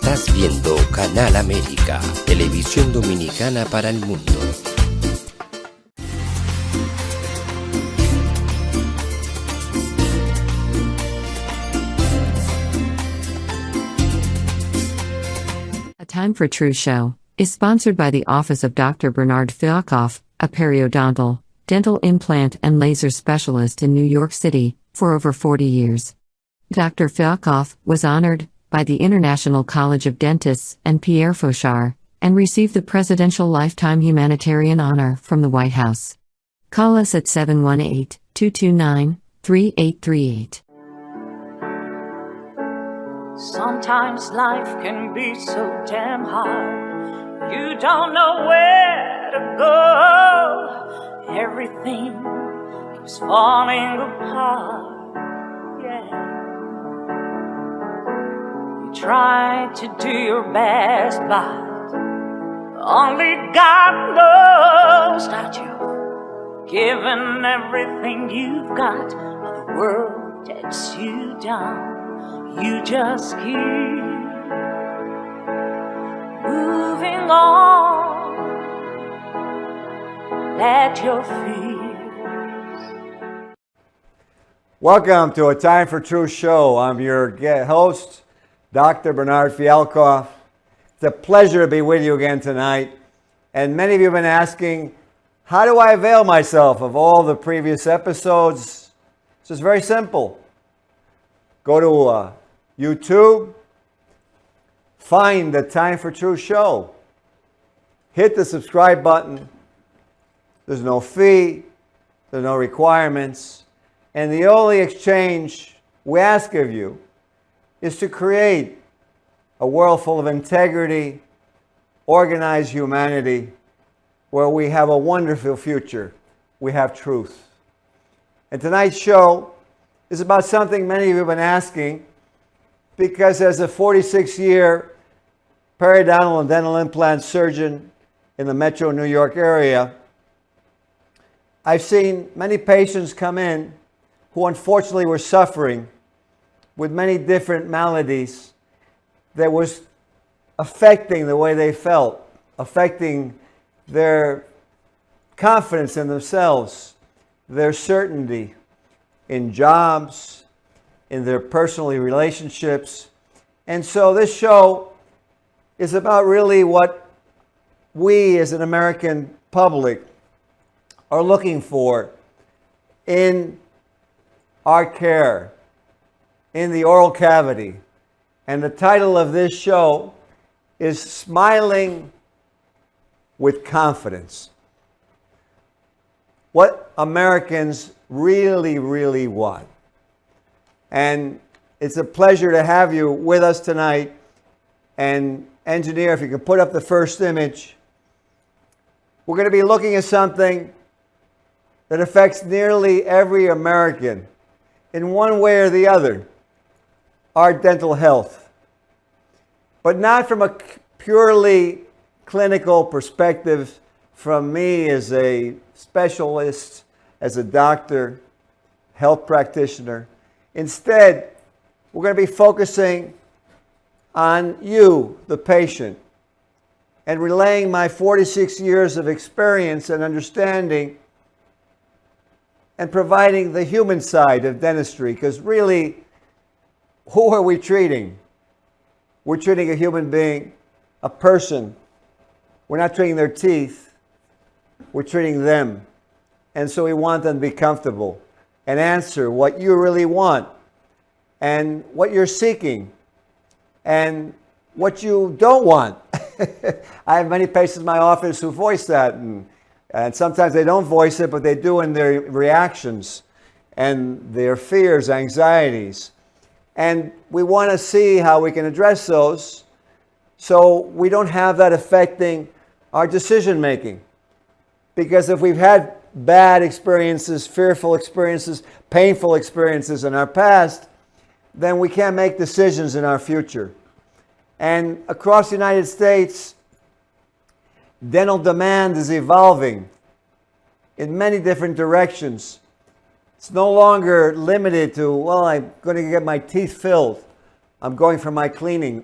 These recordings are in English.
Estás viendo Canal América, televisión dominicana para el mundo. A Time for Truth show is sponsored by the Office of Dr. Bernard Fialkoff, a periodontal, dental implant and laser specialist in New York City, for over 40 years. Dr. Fialkoff was honored by the International College of Dentists and Pierre Fauchard, and received the Presidential Lifetime Humanitarian Honor from the White House. Call us at 718-229-3838. Sometimes life can be so damn hard, you don't know where to go. Everything keeps falling apart, yeah. You try to do your best, but only God knows that you've given everything you've got, but the world takes you down. You just keep moving on. Let your fears. Welcome to A Time for Truth show. I'm your host, Dr. Bernard Fialkoff. It's a pleasure to be with you again tonight. And many of you have been asking, how do I avail myself of all the previous episodes? It's just very simple. Go to YouTube, find the Time for Truth show. Hit the subscribe button. There's no fee, there's no requirements. And the only exchange we ask of you is to create a world full of integrity, organized humanity, where we have a wonderful future. We have truth. And tonight's show is about something many of you have been asking, because as a 46-year periodontal and dental implant surgeon in the metro New York area, I've seen many patients come in who unfortunately were suffering with many different maladies that was affecting the way they felt, affecting their confidence in themselves, their certainty in jobs, in their personal relationships. And so this show is about really what we as an American public are looking for in our care, in the oral cavity. And the title of this show is Smiling with Confidence. What Americans really, really want. And it's a pleasure to have you with us tonight. And engineer, if you can put up the first image. We're going to be looking at something that affects nearly every American in one way or the other, our dental health. But not from a purely clinical perspective, from me as a specialist, as a doctor, health practitioner. Instead, we're going to be focusing on you, the patient, and relaying my 46 years of experience and understanding and providing the human side of dentistry. Because really, who are we treating? We're treating a human being, a person. We're not treating their teeth. We're treating them. And so we want them to be comfortable and answer what you really want and what you're seeking and what you don't want. I have many patients in my office who voice that, and sometimes they don't voice it, but they do in their reactions and their fears, anxieties. And we want to see how we can address those so we don't have that affecting our decision making. Because if we've had bad experiences, fearful experiences, painful experiences in our past, then we can't make decisions in our future. And across the United States, dental demand is evolving in many different directions. It's no longer limited to, well, I'm going to get my teeth filled. I'm going for my cleaning.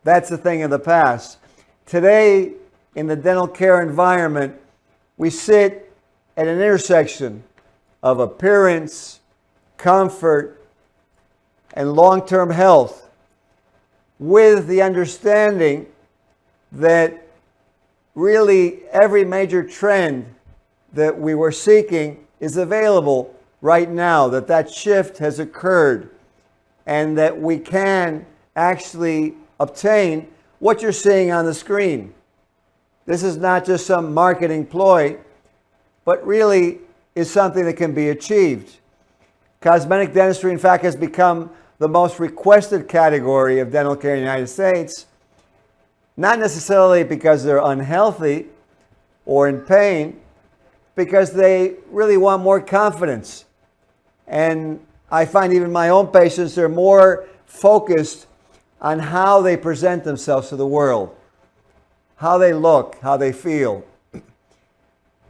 that's a thing of the past. Today, in the dental care environment, we sit at an intersection of appearance, comfort, and long-term health, with the understanding that really every major trend that we were seeking is available right now, that shift has occurred, and that we can actually obtain what you're seeing on the screen. This is not just some marketing ploy, but really is something that can be achieved. Cosmetic dentistry, in fact, has become the most requested category of dental care in the United States, not necessarily because they're unhealthy or in pain, because they really want more confidence. And I find even my own patients are more focused on how they present themselves to the world, how they look, how they feel.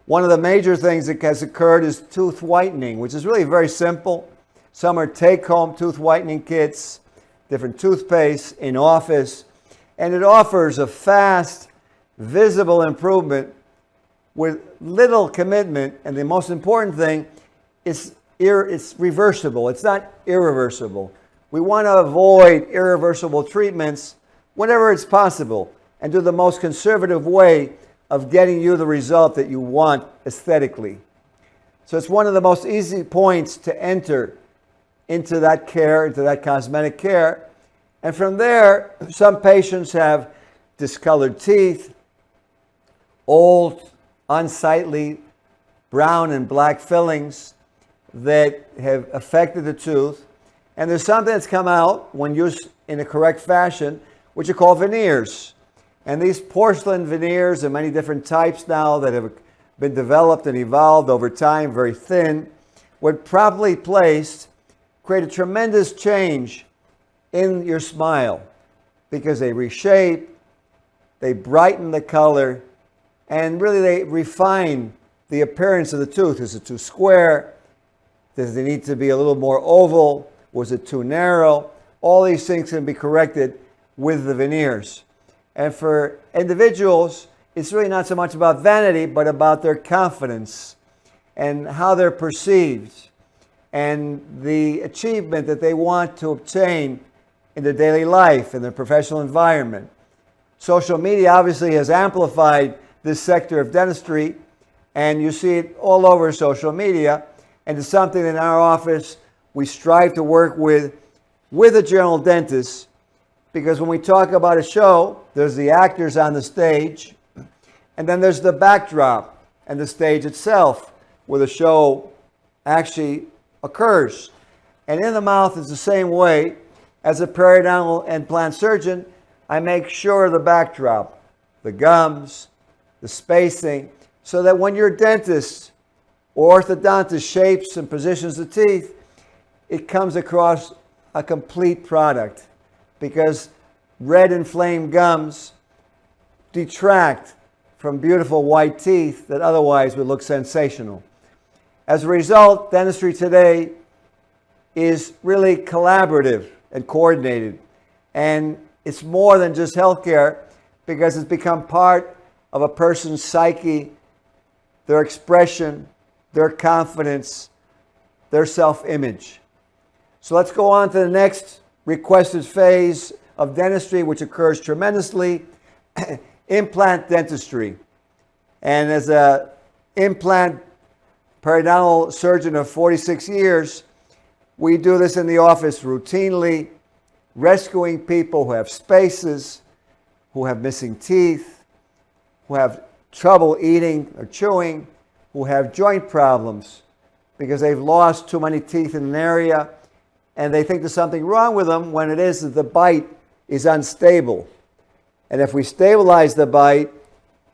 One of the major things that has occurred is tooth whitening, which is really very simple. Some are take-home tooth whitening kits, different toothpaste in office, and it offers a fast, visible improvement with little commitment. And the most important thing is it's reversible. It's not irreversible. We want to avoid irreversible treatments whenever it's possible and do the most conservative way of getting you the result that you want aesthetically. So it's one of the most easy points to enter into that care, into that cosmetic care. And from there, some patients have discolored teeth, old, unsightly brown and black fillings that have affected the tooth. And there's something that's come out when used in a correct fashion, which are called veneers. And these porcelain veneers are many different types now that have been developed and evolved over time, very thin, when properly placed, create a tremendous change in your smile because they reshape, they brighten the color, and really they refine the appearance of the tooth. Is it too square? Does it need to be a little more oval? Was it too narrow? All these things can be corrected with the veneers. And for individuals, it's really not so much about vanity, but about their confidence and how they're perceived and the achievement that they want to obtain in their daily life, in their professional environment. Social media obviously has amplified this sector of dentistry, and you see it all over social media. And it's something that in our office we strive to work with a general dentist, because when we talk about a show, there's the actors on the stage, and then there's the backdrop and the stage itself where the show actually occurs. And in the mouth is the same way. As a periodontal implant surgeon, I make sure the backdrop, the gums, the spacing, so that when your dentist or orthodontist shapes and positions the teeth, it comes across a complete product, because red inflamed gums detract from beautiful white teeth that otherwise would look sensational. As a result, dentistry today is really collaborative and coordinated, and it's more than just healthcare, because it's become part of a person's psyche, their expression, their confidence, their self-image. So let's go on to the next requested phase of dentistry, which occurs tremendously, implant dentistry. And as an implant periodontal surgeon of 46 years, we do this in the office routinely, rescuing people who have spaces, who have missing teeth, who have trouble eating or chewing, who have joint problems because they've lost too many teeth in an area, and they think there's something wrong with them when it is that the bite is unstable. And if we stabilize the bite,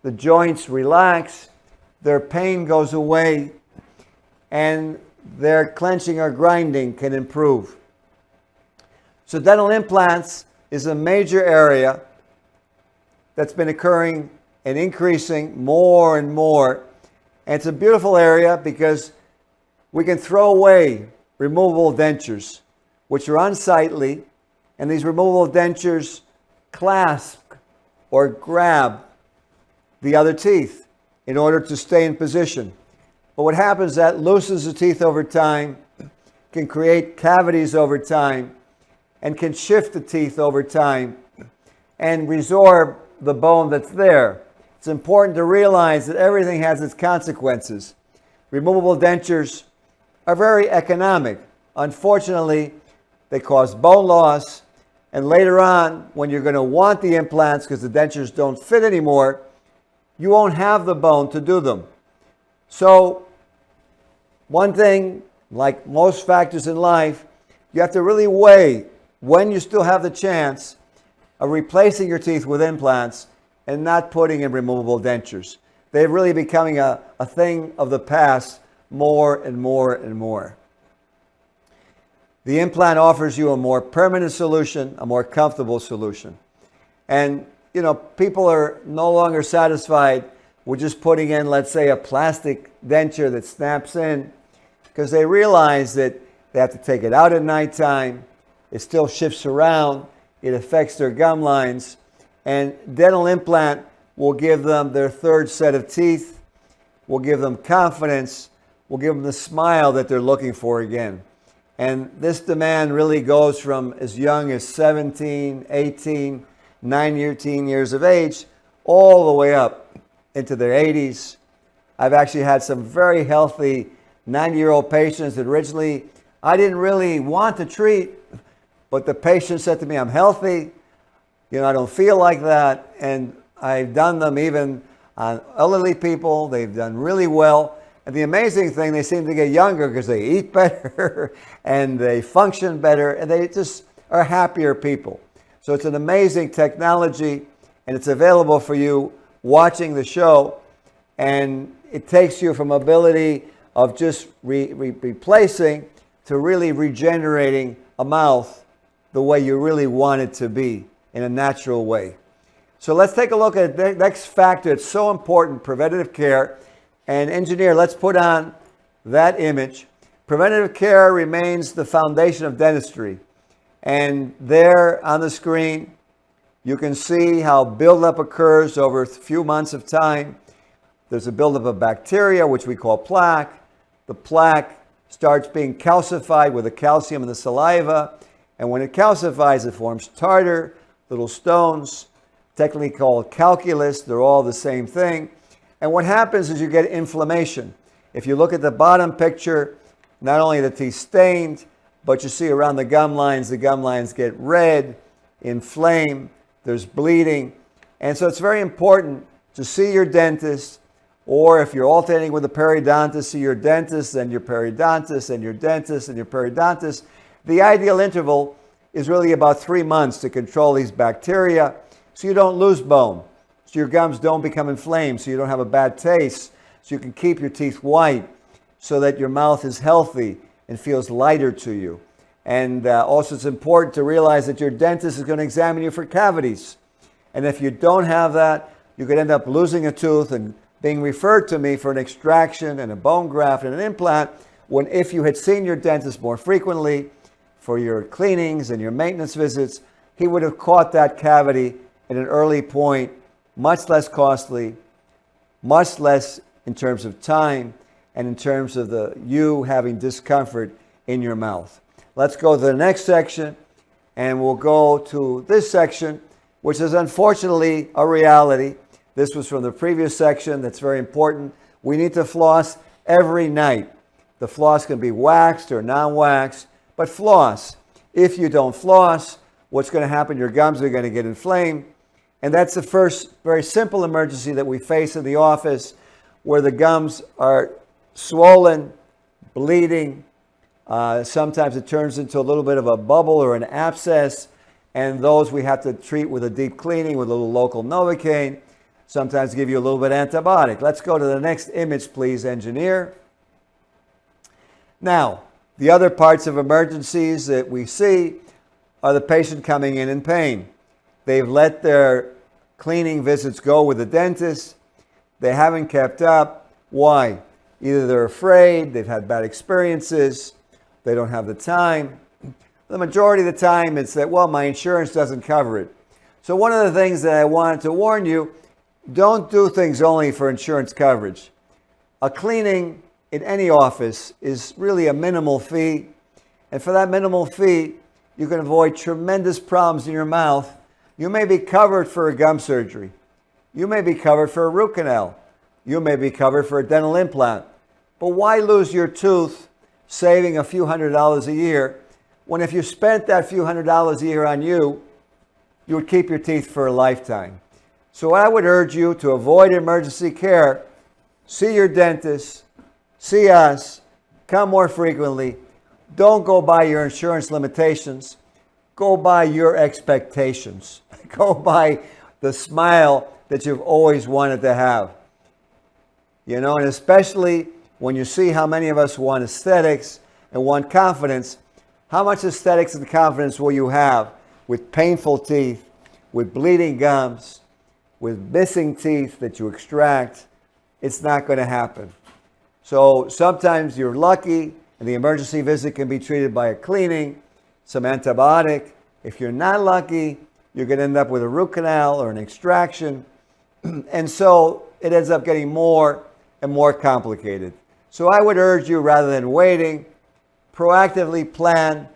the joints relax, their pain goes away, and their clenching or grinding can improve. So dental implants is a major area that's been occurring and increasing more and more. And it's a beautiful area because we can throw away removable dentures, which are unsightly, and these removable dentures clasp or grab the other teeth in order to stay in position. But what happens is that loosens the teeth over time, can create cavities over time, and can shift the teeth over time and resorb the bone that's there. It's important to realize that everything has its consequences. Removable dentures are very economic. Unfortunately, they cause bone loss, and later on, when you're going to want the implants because the dentures don't fit anymore, you won't have the bone to do them. So, one thing, like most factors in life, you have to really weigh when you still have the chance of replacing your teeth with implants and not putting in removable dentures. They're really becoming a thing of the past more and more and more. The implant offers you a more permanent solution, a more comfortable solution. And, people are no longer satisfied with just putting in, let's say, a plastic denture that snaps in, because they realize that they have to take it out at nighttime. It still shifts around. It affects their gum lines. And dental implant will give them their third set of teeth, will give them confidence, will give them the smile that they're looking for again. And this demand really goes from as young as 17, 18, 19 years of age, all the way up into their 80s. I've actually had some very healthy 90-year-old patients that originally I didn't really want to treat, but the patient said to me, I'm healthy, I don't feel like that, and I've done them even on elderly people. They've done really well. And the amazing thing, they seem to get younger because they eat better and they function better and they just are happier people. So it's an amazing technology, and it's available for you watching the show, and it takes you from ability of just replacing to really regenerating a mouth the way you really want it to be in a natural way. So let's take a look at the next factor. It's so important, preventative care. And engineer, let's put on that image. Preventative care remains the foundation of dentistry. And there on the screen, you can see how buildup occurs over a few months of time. There's a buildup of bacteria, which we call plaque. The plaque starts being calcified with the calcium in the saliva. And when it calcifies, it forms tartar, little stones, technically called calculus. They're all the same thing. And what happens is you get inflammation. If you look at the bottom picture, not only are the teeth stained, but you see around the gum lines get red, inflamed, there's bleeding. And so it's very important to see your dentist, or if you're alternating with a periodontist, see your dentist, then your periodontist, and your dentist, and your periodontist. The ideal interval is really about 3 months to control these bacteria so you don't lose bone, so your gums don't become inflamed, so you don't have a bad taste, so you can keep your teeth white, so that your mouth is healthy and feels lighter to you. And also it's important to realize that your dentist is going to examine you for cavities. And if you don't have that, you could end up losing a tooth and being referred to me for an extraction and a bone graft and an implant, when if you had seen your dentist more frequently for your cleanings and your maintenance visits, he would have caught that cavity at an early point, much less costly, much less in terms of time, and in terms of you having discomfort in your mouth. Let's go to the next section, and we'll go to this section, which is unfortunately a reality. This was from the previous section. That's very important. We need to floss every night. The floss can be waxed or non-waxed, but floss. If you don't floss, what's going to happen? Your gums are going to get inflamed. And that's the first very simple emergency that we face in the office, where the gums are swollen, bleeding. Sometimes it turns into a little bit of a bubble or an abscess, and those we have to treat with a deep cleaning with a little local Novocaine. Sometimes give you a little bit of antibiotic. Let's go to the next image, please, engineer. Now, the other parts of emergencies that we see are the patient coming in pain. They've let their cleaning visits go with the dentist. They haven't kept up. Why? Either they're afraid, they've had bad experiences, they don't have the time. The majority of the time it's that, well, my insurance doesn't cover it. So one of the things that I wanted to warn you, don't do things only for insurance coverage. A cleaning in any office is really a minimal fee. And for that minimal fee, you can avoid tremendous problems in your mouth. You may be covered for a gum surgery. You may be covered for a root canal. You may be covered for a dental implant. But why lose your tooth saving a few $100s a year when if you spent that few $100s a year on you, you would keep your teeth for a lifetime? So I would urge you to avoid emergency care. See your dentist. See us. Come more frequently. Don't go by your insurance limitations. Go by your expectations. Go by the smile that you've always wanted to have. You know, and especially when you see how many of us want aesthetics and want confidence, how much aesthetics and confidence will you have with painful teeth, with bleeding gums, with missing teeth that you extract? It's not going to happen. So sometimes you're lucky and the emergency visit can be treated by a cleaning, some antibiotic. If you're not lucky, you're going to end up with a root canal or an extraction. And so it ends up getting more and more complicated. So I would urge you, rather than waiting, proactively plan,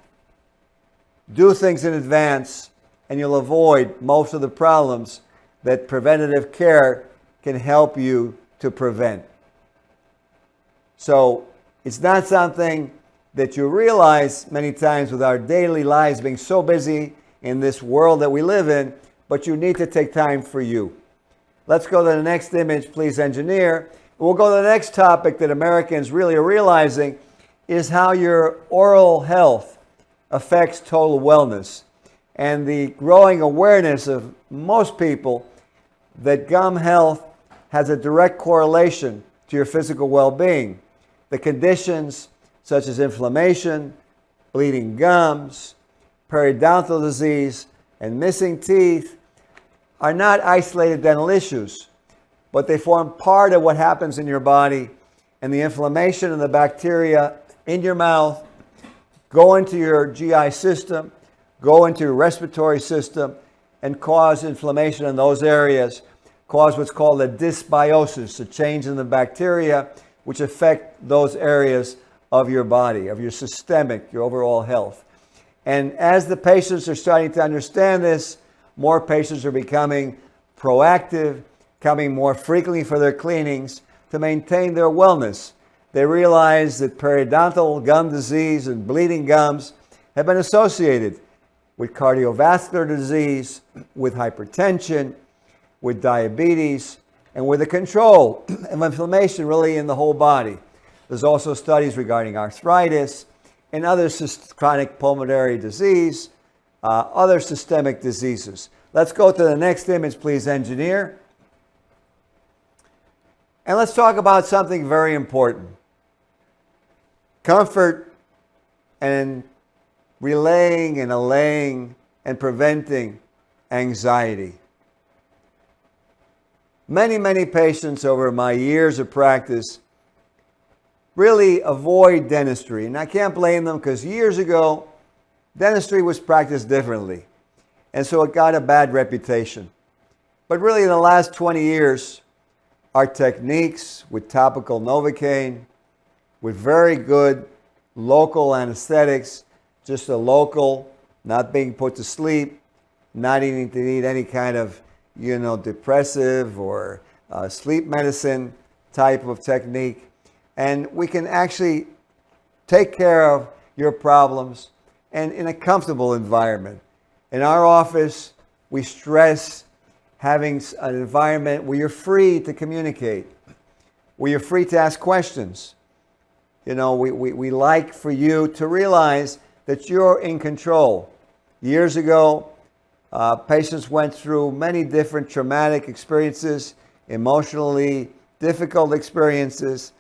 do things in advance, and you'll avoid most of the problems that preventative care can help you to prevent. So it's not something that you realize many times with our daily lives being so busy in this world that we live in, but you need to take time for you. Let's go to the next image, please, engineer. We'll go to the next topic that Americans really are realizing is how your oral health affects total wellness, and the growing awareness of most people that gum health has a direct correlation to your physical well-being. The conditions such as inflammation, bleeding gums, periodontal disease, and missing teeth are not isolated dental issues, but they form part of what happens in your body, and the inflammation and the bacteria in your mouth go into your GI system, go into your respiratory system, and cause inflammation in those areas, cause what's called a dysbiosis, a change in the bacteria, which affect those areas of your body, of your systemic, your overall health. And as the patients are starting to understand this, more patients are becoming proactive, coming more frequently for their cleanings to maintain their wellness. They realize that periodontal gum disease and bleeding gums have been associated with cardiovascular disease, with hypertension, with diabetes, and with the control of inflammation really in the whole body. There's also studies regarding arthritis and other chronic pulmonary disease, other systemic diseases. Let's go to the next image, please, engineer. And let's talk about something very important. Comfort and relaying and allaying and preventing anxiety. Many patients over my years of practice really avoid dentistry. And I can't blame them, because years ago, dentistry was practiced differently. And so it got a bad reputation. But really in the last 20 years, our techniques with topical Novocaine, with very good local anesthetics, just a local, not being put to sleep, not needing to need any kind of, depressive or sleep medicine type of technique. And we can actually take care of your problems and in a comfortable environment. In our office, we stress having an environment where you're free to communicate, where you're free to ask questions. We like for you to realize that you're in control. Years ago, patients went through many different traumatic experiences, emotionally difficult experiences,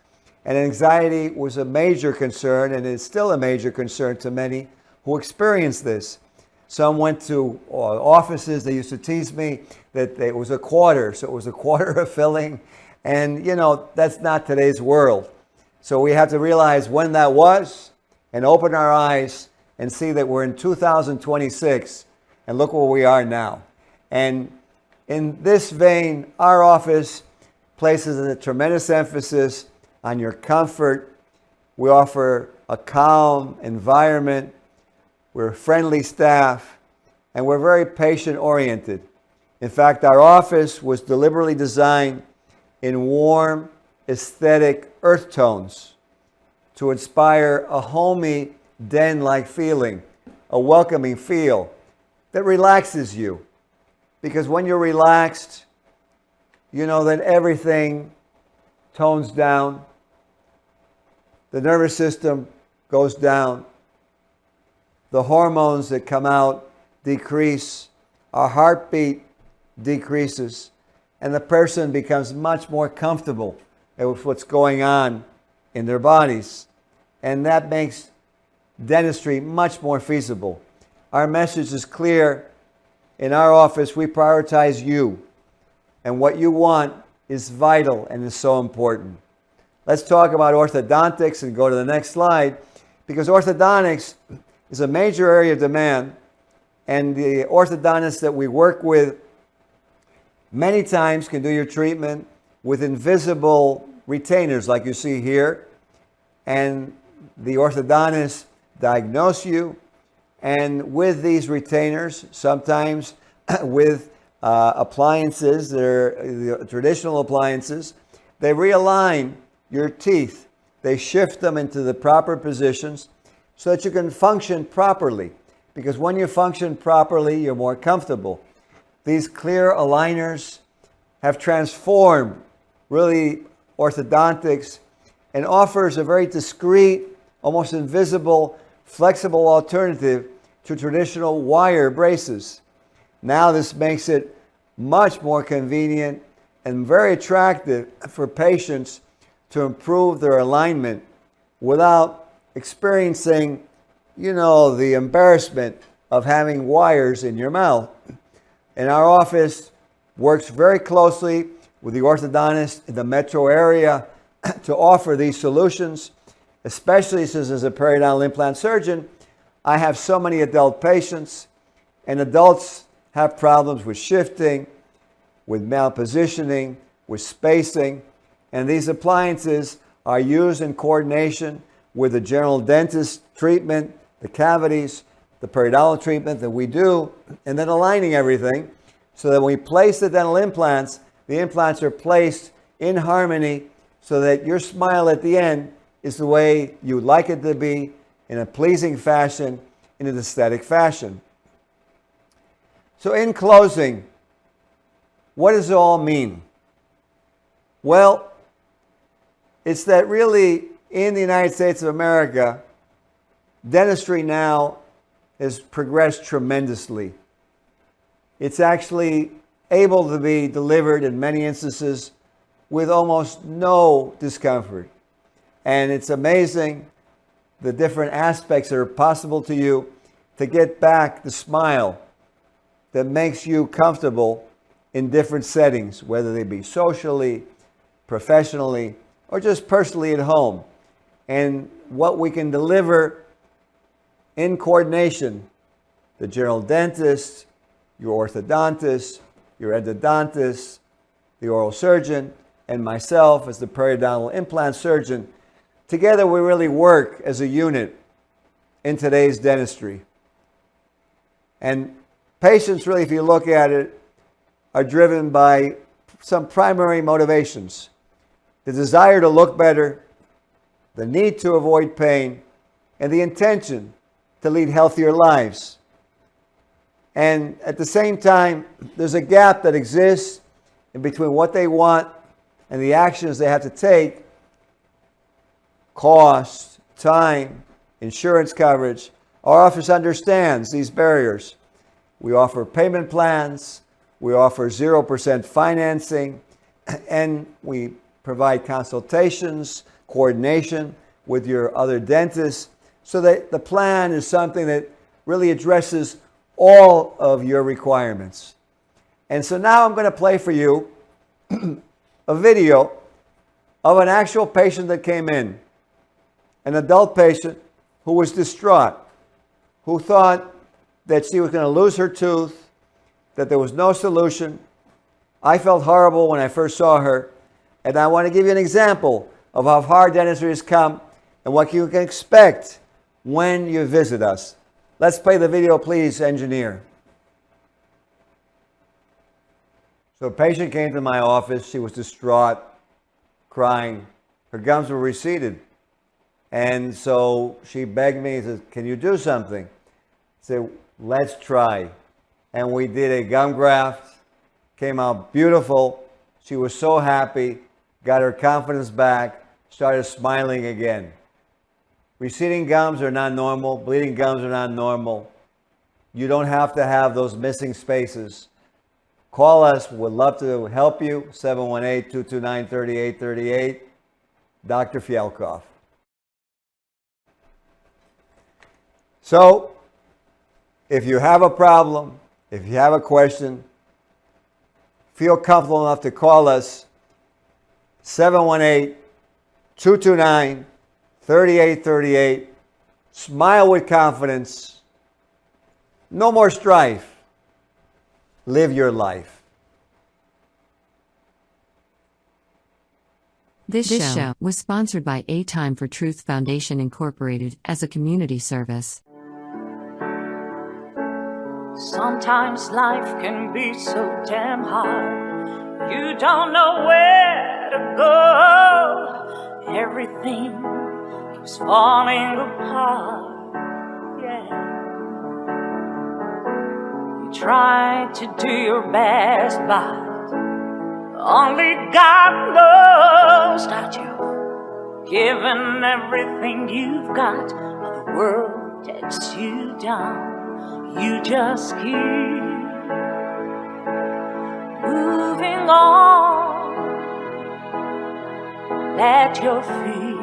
and anxiety was a major concern, and it's still a major concern to many who experience this. Some went to offices, they used to tease me that it was a quarter, so it was a quarter of filling, and that's not today's world. So we have to realize when that was and open our eyes and see that we're in 2026, and look where we are now. And in this vein, our office places a tremendous emphasis on your comfort. We offer a calm environment. We're friendly staff, and we're very patient-oriented. In fact, our office was deliberately designed in warm, aesthetic earth tones to inspire a homey, den-like feeling, a welcoming feel that relaxes you. Because when you're relaxed, you know that everything tones down, the nervous system goes down, the hormones that come out decrease, our heartbeat decreases, and the person becomes much more comfortable with what's going on in their bodies. And that makes dentistry much more feasible. Our message is clear. In our office, we prioritize you, and what you want is vital and is so important. Let's talk about orthodontics and go to the next slide, because orthodontics is a major area of demand, and the orthodontists that we work with many times can do your treatment with invisible retainers like you see here, and the orthodontist diagnose you, and with these retainers, sometimes with appliances, they're the traditional appliances, they realign your teeth. They shift them into the proper positions so that you can function properly. Because when you function properly, you're more comfortable. These clear aligners have transformed really orthodontics and offers a very discreet, almost invisible, flexible alternative to traditional wire braces. Now this makes it much more convenient and very attractive for patients to improve their alignment without experiencing, the embarrassment of having wires in your mouth. And our office works very closely with the orthodontist in the metro area to offer these solutions, especially since as a periodontal implant surgeon, I have so many adult patients, and adults have problems with shifting, with malpositioning, with spacing, and these appliances are used in coordination with the general dentist treatment, the cavities, the periodontal treatment that we do, and then aligning everything so that when we place the dental implants, the implants are placed in harmony so that your smile at the end is the way you would like it to be, in a pleasing fashion, in an aesthetic fashion. So in closing, what does it all mean? Well, it's that really in the United States of America, dentistry now has progressed tremendously. It's actually able to be delivered in many instances with almost no discomfort. And it's amazing the different aspects that are possible to you to get back the smile that makes you comfortable in different settings, whether they be socially, professionally, or just personally at home. And what we can deliver in coordination, the general dentist, your orthodontist, your endodontist, the oral surgeon, and myself as the periodontal implant surgeon, together we really work as a unit in today's dentistry. And patients really, if you look at it, are driven by some primary motivations. The desire to look better, the need to avoid pain, and the intention to lead healthier lives. And at the same time, there's a gap that exists in between what they want and the actions they have to take. Cost, time, insurance coverage. Our office understands these barriers. We offer payment plans, we offer 0% financing, and we provide consultations, coordination with your other dentists, so that the plan is something that really addresses all of your requirements. And so now I'm going to play for you a video of an actual patient that came in, an adult patient who was distraught, who thought that she was going to lose her tooth that there was no solution. I felt horrible when I first saw her, and I want to give you an example of how far dentistry has come and what you can expect when you visit us. Let's play the video, please, engineer. So a patient came to my office. She was distraught, crying. Her gums were receded. And so she begged me, said, can you do something? I said, let's try. And we did a gum graft. Came out beautiful. She was so happy, got her confidence back, started smiling again. Receding gums are not normal. Bleeding gums are not normal. You don't have to have those missing spaces. Call us. We'd love to help you. 718-229-3838. Dr. Fialkoff. So, if you have a problem, if you have a question, feel comfortable enough to call us. 718-229-3838. Smile with confidence. No more strife. Live your life. This show was sponsored by Atimefortruthfoundation Incorporated as a community service. Sometimes life can be so damn hard. You don't know where to go. Everything keeps falling apart. Yeah. You try to do your best, but only God knows that you've given everything you've got. The world takes you down. You just keep moving on. Let your feet